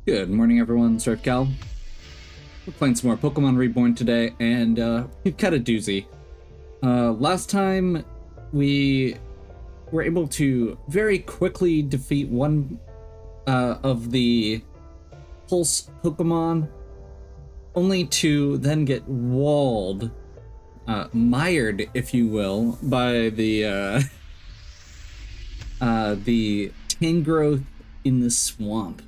Good morning, everyone. Surf Cal. We're playing some more Pokémon Reborn today, and we've got a doozy. Last time, we were able to very quickly defeat one of the Pulse Pokémon, only to then get walled, mired, if you will, by the Tangrowth in the swamp.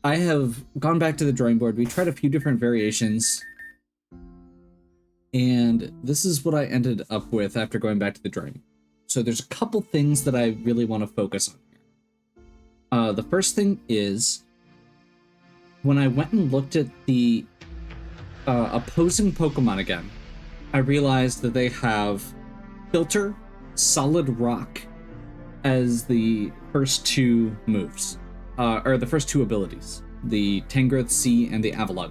I have gone back to the drawing board. We tried a few different variations, and this is what I ended up with after going back to the drawing board. So there's a couple things that I really want to focus on here. The first thing is, when I went and looked at the opposing Pokemon again, I realized that they have Filter, Solid Rock as the first two moves. Or the first two abilities, the Tangrowth C and the Avalugg.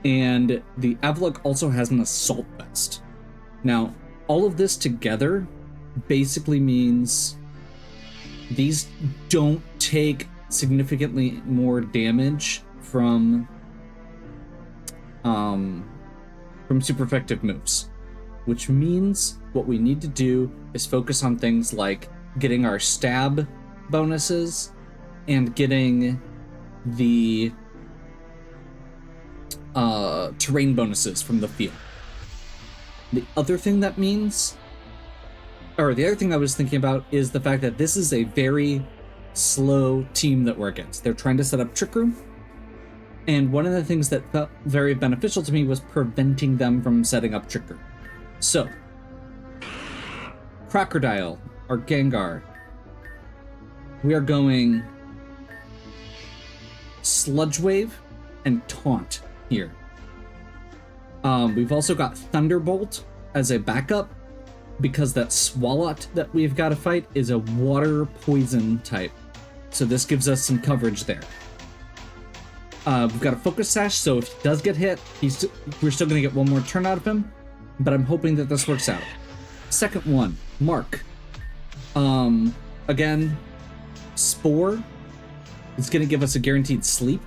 And the Avalugg also has an Assault Vest. Now, all of this together basically means these don't take significantly more damage from super effective moves, which means what we need to do is focus on things like getting our stab bonuses and getting the terrain bonuses from the field. The other thing that means, or the other thing I was thinking about, is the fact that this is a very slow team that we're against. They're trying to set up Trick Room, and one of the things that felt very beneficial to me was preventing them from setting up Trick Room. So, Crocodile, or Gengar, we are going Sludge Wave and Taunt here. We've also got Thunderbolt as a backup, because that Swalot that we've got to fight is a water poison type. So this gives us some coverage there. We've got a Focus Sash, so if he does get hit, we're still going to get one more turn out of him, but I'm hoping that this works out. Second one, Mark. Again, Spore is going to give us a guaranteed sleep,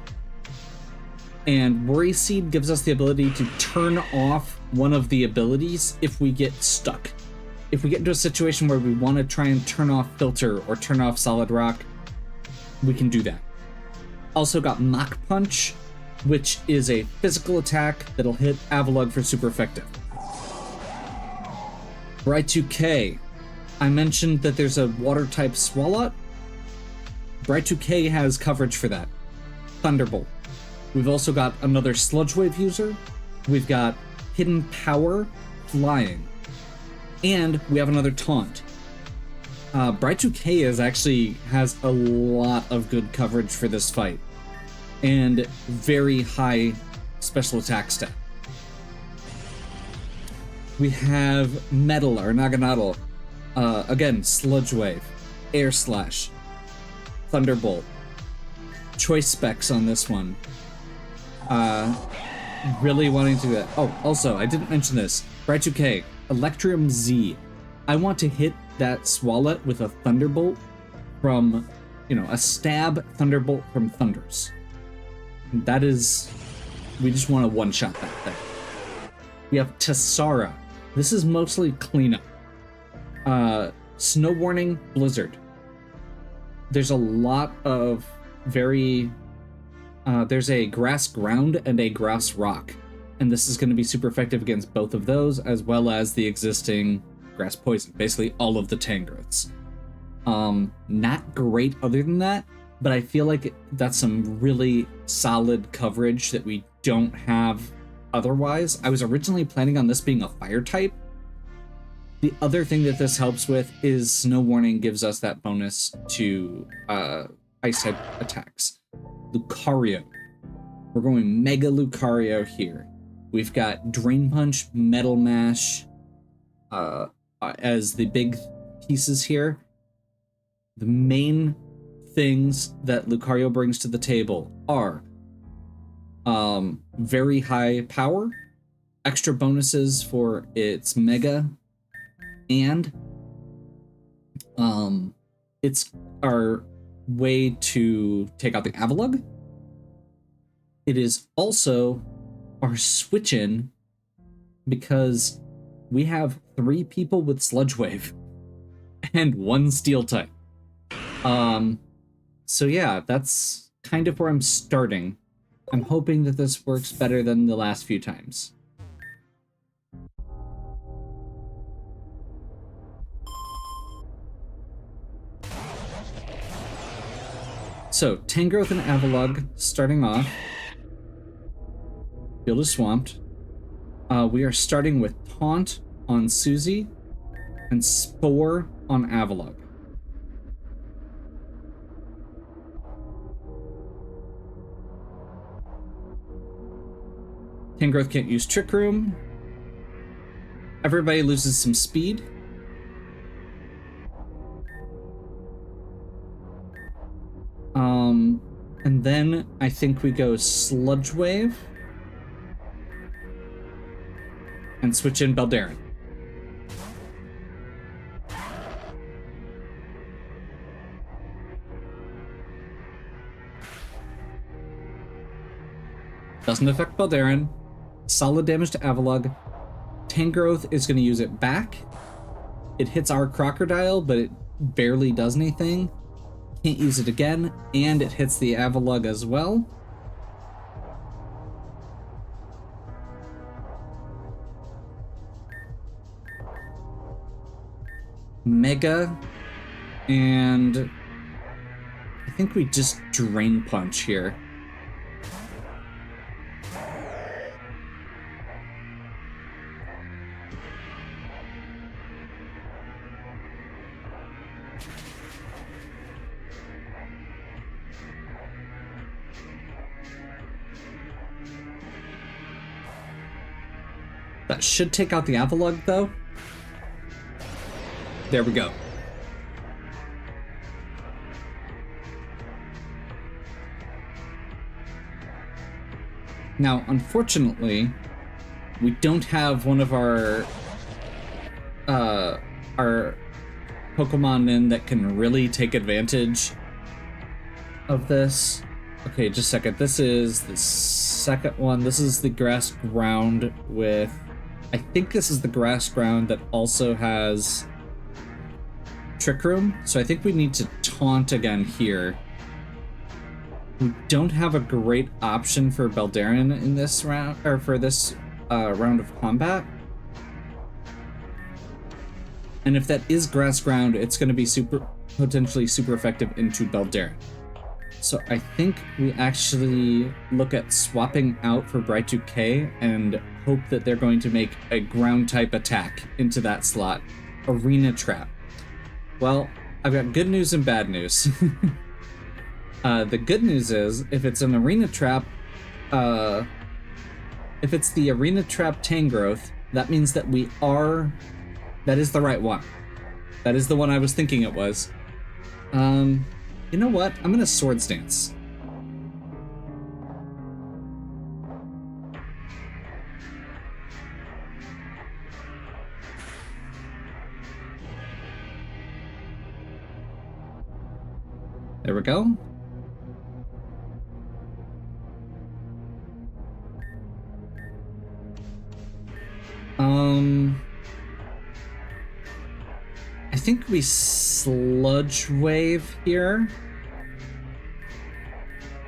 and Worry Seed gives us the ability to turn off one of the abilities if we get stuck. If we get into a situation where we want to try and turn off Filter or turn off Solid Rock, we can do that. Also got Mach Punch, which is a physical attack that'll hit Avalugg for super effective. Bright2K. I mentioned that there's a water-type Swalot. Bright2K has coverage for that. Thunderbolt. We've also got another Sludge Wave user. We've got Hidden Power, Flying. And we have another Taunt. Bright2K has a lot of good coverage for this fight, and very high special attack stat. We have Metal, or Naganadel. Again, Sludge Wave, Air Slash, Thunderbolt. Choice specs on this one. Really wanting to do that. Oh, also, I didn't mention this. Bright2K, Electrium Z. I want to hit that Swalot with a Thunderbolt from, a stab Thunderbolt from Thunders. That is, we just want to one-shot that thing. We have Tessara. This is mostly cleanup. Snow Warning, Blizzard. There's a lot of there's a Grass Ground and a Grass Rock, and this is going to be super effective against both of those, as well as the existing Grass Poison, basically all of the Tangrowths. Not great other than that, but I feel like that's some really solid coverage that we don't have otherwise. I was originally planning on this being a Fire type. The other thing that this helps with is Snow Warning gives us that bonus to Ice type attacks. Lucario. We're going Mega Lucario here. We've got Drain Punch, Metal Mash as the big pieces here. The main things that Lucario brings to the table are very high power, extra bonuses for its Mega, and it's our way to take out the Avalugg. It is also our switch-in because we have 3 people with Sludge Wave and 1 Steel type. So yeah, that's kind of where I'm starting. I'm hoping that this works better than the last few times. So, Tangrowth and Avalugg starting off. Field is swamped. We are starting with Taunt on Susie and Spore on Avalugg. Tangrowth can't use Trick Room. Everybody loses some speed. And then I think we go Sludge Wave and switch in Beldarin. Doesn't affect Beldarin. Solid damage to Avalugg. Tangrowth is going to use it back. It hits our Crocodile, but it barely does anything. Can't use it again, and it hits the Avalugg as well. Mega, and I think we just Drain Punch here. That should take out the Avalugg, though. There we go. Now, unfortunately, we don't have one of our Pokemon in that can really take advantage of this. Okay, just a second. This is the second one. This is the grass ground with... I think this is the grass ground that also has Trick Room. So I think we need to taunt again here. We don't have a great option for Beldarin in this round, or for this round of combat. And if that is grass ground, it's going to be potentially super effective into Beldarin. So I think we actually look at swapping out for Bright2K and hope that they're going to make a ground type attack into that slot. Arena Trap. Well, I've got good news and bad news. The good news is, if it's an Arena Trap, if it's the Arena Trap Tangrowth, that means that that is the right one. That is the one I was thinking it was. You know what? I'm gonna Swords Dance. There we go. I think we Sludge Wave here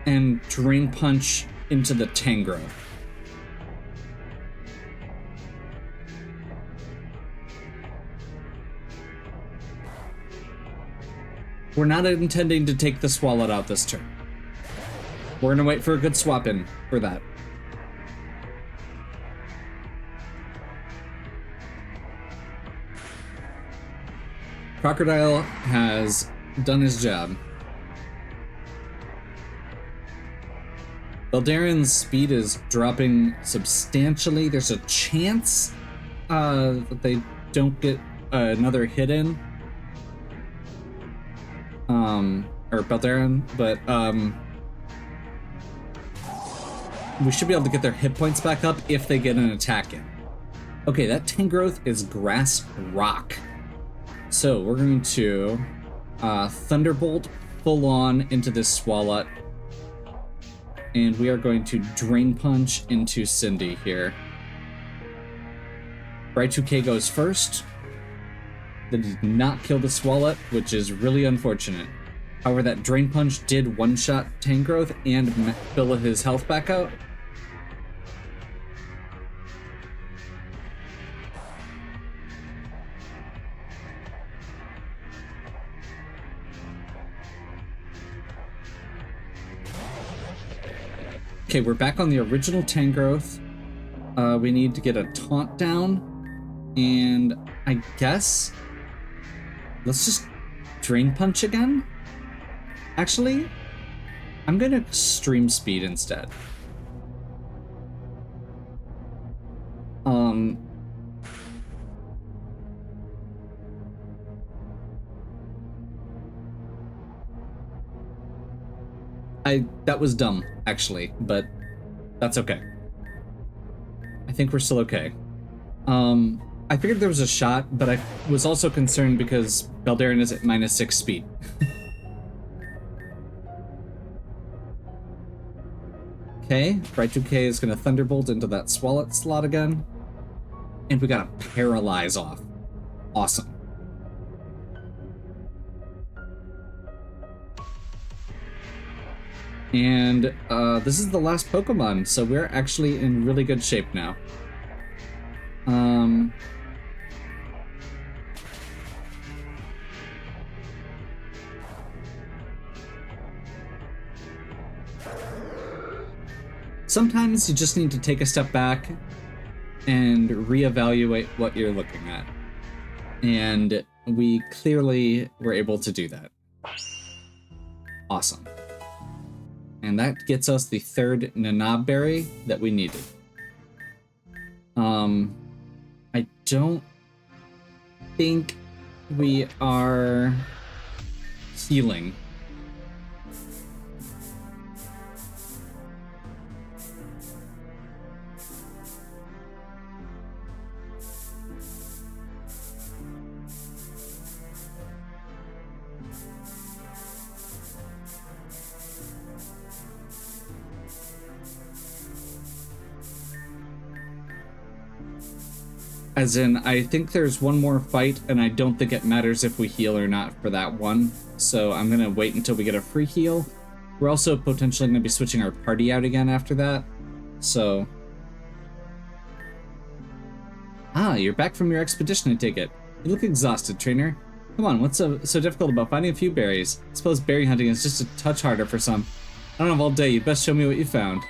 and Drain Punch into the Tangrowth. We're not intending to take the Swallow out this turn. We're gonna wait for a good swap in for that. Crocodile has done his job. Beldarin's speed is dropping substantially. There's a chance that they don't get another hit in. Or Beldarin, but we should be able to get their hit points back up if they get an attack in. Okay, that Tangrowth is Grass Rock. So we're going to Thunderbolt full on into this Swalot. And we are going to Drain Punch into Cindy here. Bright 2K goes first. That did not kill the Swalot, which is really unfortunate. However, that Drain Punch did one-shot Tangrowth and fill his health back out. Okay, we're back on the original Tangrowth. We need to get a taunt down, and I guess let's just Drain Punch again. Actually, I'm gonna Extreme Speed instead. That was dumb, actually, but that's okay. I think we're still okay. I figured there was a shot, but I was also concerned because Beldarian is at -6 speed. Okay, Bright 2K is going to Thunderbolt into that Swalot slot again. And we got a Paralyze off. Awesome. And this is the last Pokemon, so we're actually in really good shape now. Sometimes you just need to take a step back and reevaluate what you're looking at. And we clearly were able to do that. Awesome. And that gets us the third Nanab Berry that we needed. I don't think we are healing. As in, I think there's one more fight, and I don't think it matters if we heal or not for that one. So I'm gonna wait until we get a free heal. We're also potentially gonna be switching our party out again after that. So... Ah, you're back from your expedition, I take it. You look exhausted, trainer. Come on, what's so difficult about finding a few berries? I suppose berry hunting is just a touch harder for some. I don't have all day, you'd best show me what you found.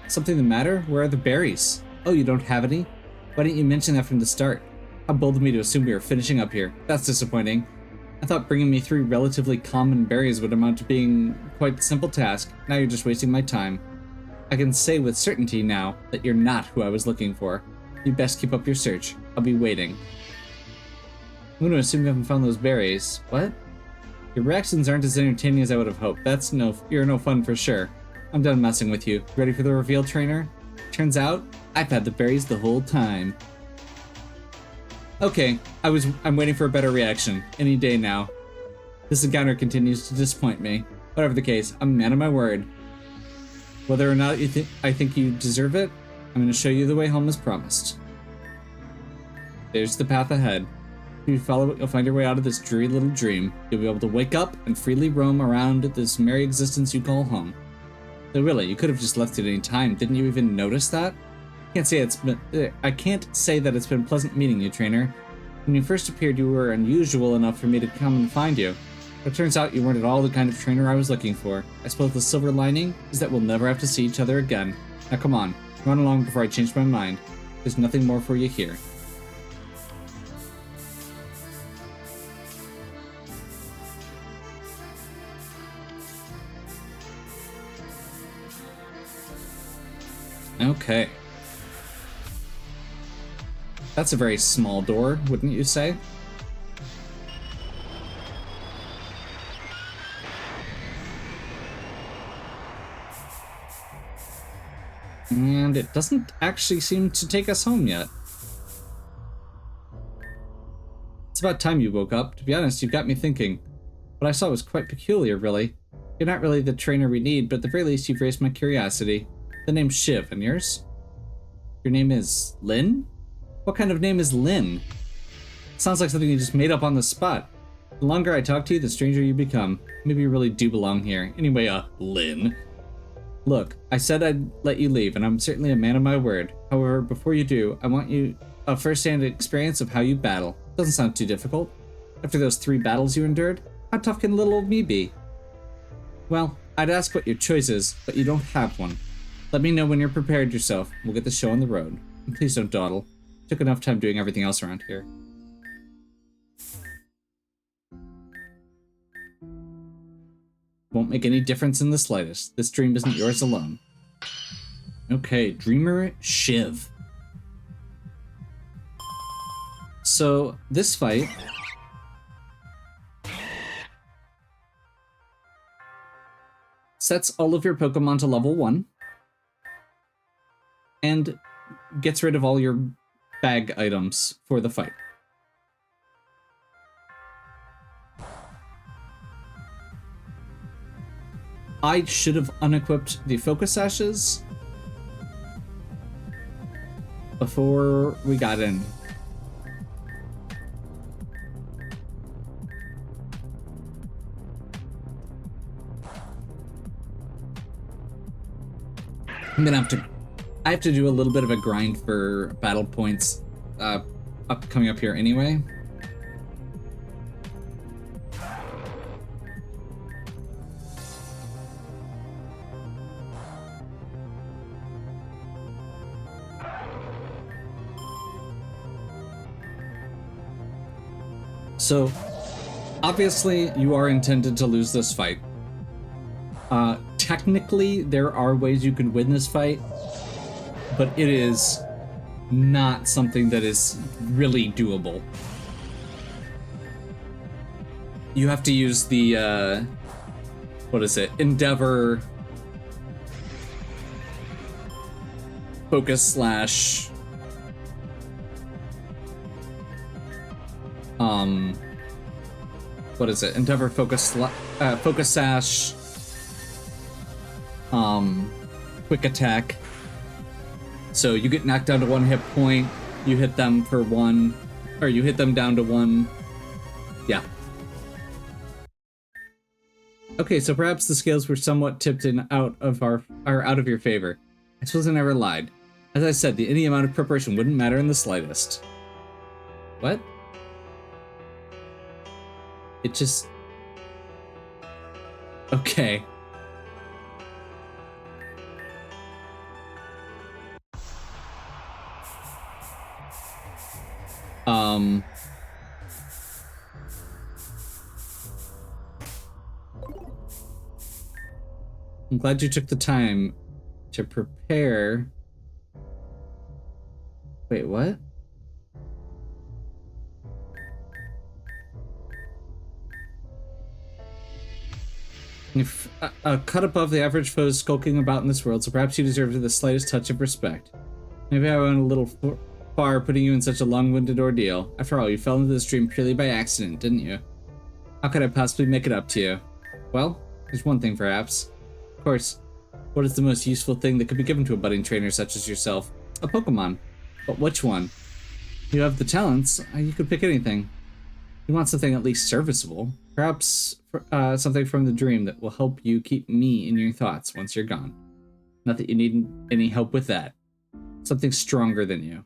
Something the matter? Where are the berries? Oh, you don't have any? Why didn't you mention that from the start? How bold of me to assume we were finishing up here. That's disappointing. I thought bringing me 3 relatively common berries would amount to being quite a simple task. Now you're just wasting my time. I can say with certainty now that you're not who I was looking for. You'd best keep up your search. I'll be waiting. I'm going to assume you haven't found those berries. What? Your reactions aren't as entertaining as I would have hoped. You're no fun for sure. I'm done messing with you. Ready for the reveal, trainer? Turns out, I've had the berries the whole time. Okay, I'm waiting for a better reaction. Any day now. This encounter continues to disappoint me. Whatever the case, I'm a man of my word. Whether or not I think you deserve it, I'm going to show you the way home as promised. There's the path ahead. If you follow it, you'll find your way out of this dreary little dream. You'll be able to wake up and freely roam around this merry existence you call home. Though really, you could have just left at any time. Didn't you even notice that? I can't say that it's been pleasant meeting you, trainer. When you first appeared, you were unusual enough for me to come and find you. But it turns out you weren't at all the kind of trainer I was looking for. I suppose the silver lining is that we'll never have to see each other again. Now come on, run along before I change my mind. There's nothing more for you here. Okay. That's a very small door, wouldn't you say? And it doesn't actually seem to take us home yet. It's about time you woke up. To be honest, you've got me thinking. What I saw was quite peculiar, really. You're not really the trainer we need, but at the very least you've raised my curiosity. The name's Shiv, and yours? Your name is Lynn? What kind of name is Lynn? Sounds like something you just made up on the spot. The longer I talk to you, the stranger you become. Maybe you really do belong here. Anyway, Lynn. Look, I said I'd let you leave, and I'm certainly a man of my word. However, before you do, I want you a first-hand experience of how you battle. Doesn't sound too difficult. After those 3 battles you endured, how tough can little old me be? Well, I'd ask what your choice is, but you don't have one. Let me know when you're prepared yourself. We'll get the show on the road. And please don't dawdle. Took enough time doing everything else around here. Won't make any difference in the slightest. This dream isn't yours alone. Okay, Dreamer Shiv. So, this fight sets all of your Pokemon to level 1 and gets rid of all your bag items for the fight. I should have unequipped the Focus Sashes before we got in. I have to do a little bit of a grind for battle points coming up here anyway. So, obviously, you are intended to lose this fight. Technically, there are ways you can win this fight, but it is not something that is really doable. You have to use the, what is it? Endeavor focus slash what is it? Endeavor focus focus sash quick attack. So you get knocked down to 1 hit point, you hit them for 1, or you hit them down to 1. Yeah. Okay, so perhaps the scales were somewhat tipped in out of your favor. I suppose I never lied. As I said, any amount of preparation wouldn't matter in the slightest. What? It just... Okay. I'm glad you took the time to prepare. Wait, what? If cut above the average foes skulking about in this world, so perhaps you deserve the slightest touch of respect. Maybe I went a little far putting you in such a long-winded ordeal. After all, you fell into this dream purely by accident, didn't you? How could I possibly make it up to you? Well, there's one thing perhaps. Of course, what is the most useful thing that could be given to a budding trainer such as yourself? A Pokemon. But which one? You have the talents, you could pick anything. You want something at least serviceable. Perhaps something from the dream that will help you keep me in your thoughts once you're gone. Not that you need any help with that. Something stronger than you.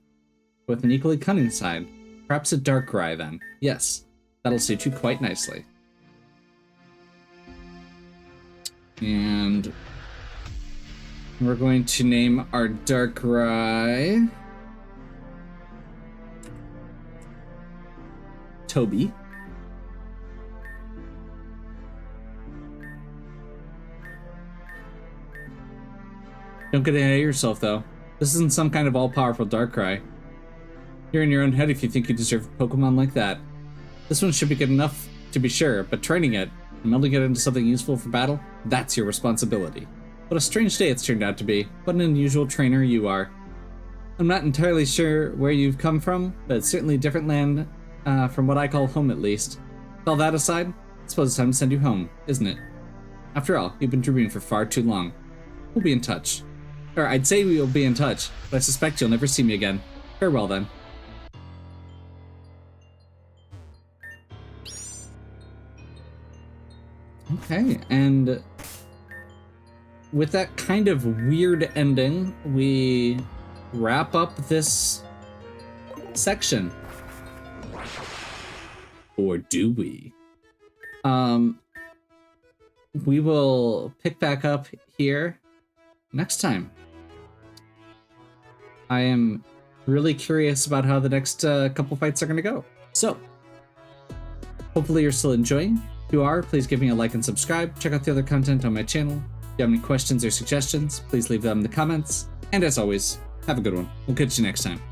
With an equally cunning side. Perhaps a Darkrai then. Yes, that'll suit you quite nicely. And we're going to name our Darkrai Toby. Don't get ahead of yourself, though. This isn't some kind of all-powerful Darkrai. You're in your own head if you think you deserve a Pokemon like that. This one should be good enough to be sure, but training it and melding it into something useful for battle, that's your responsibility. What a strange day it's turned out to be. What an unusual trainer you are. I'm not entirely sure where you've come from, but it's certainly a different land from what I call home, at least. With all that aside, suppose it's time to send you home, isn't it? After all, you've been dreaming for far too long. We'll be in touch. Or I'd say we'll be in touch, but I suspect you'll never see me again. Farewell, then. Okay, and with that kind of weird ending, we wrap up this section. Or do we? We will pick back up here next time. I am really curious about how the next couple fights are going to go. So, hopefully you're still enjoying. If you are, please give me a like and subscribe. Check out the other content on my channel. If you have any questions or suggestions, please leave them in the comments. And as always, have a good one. We'll catch you next time.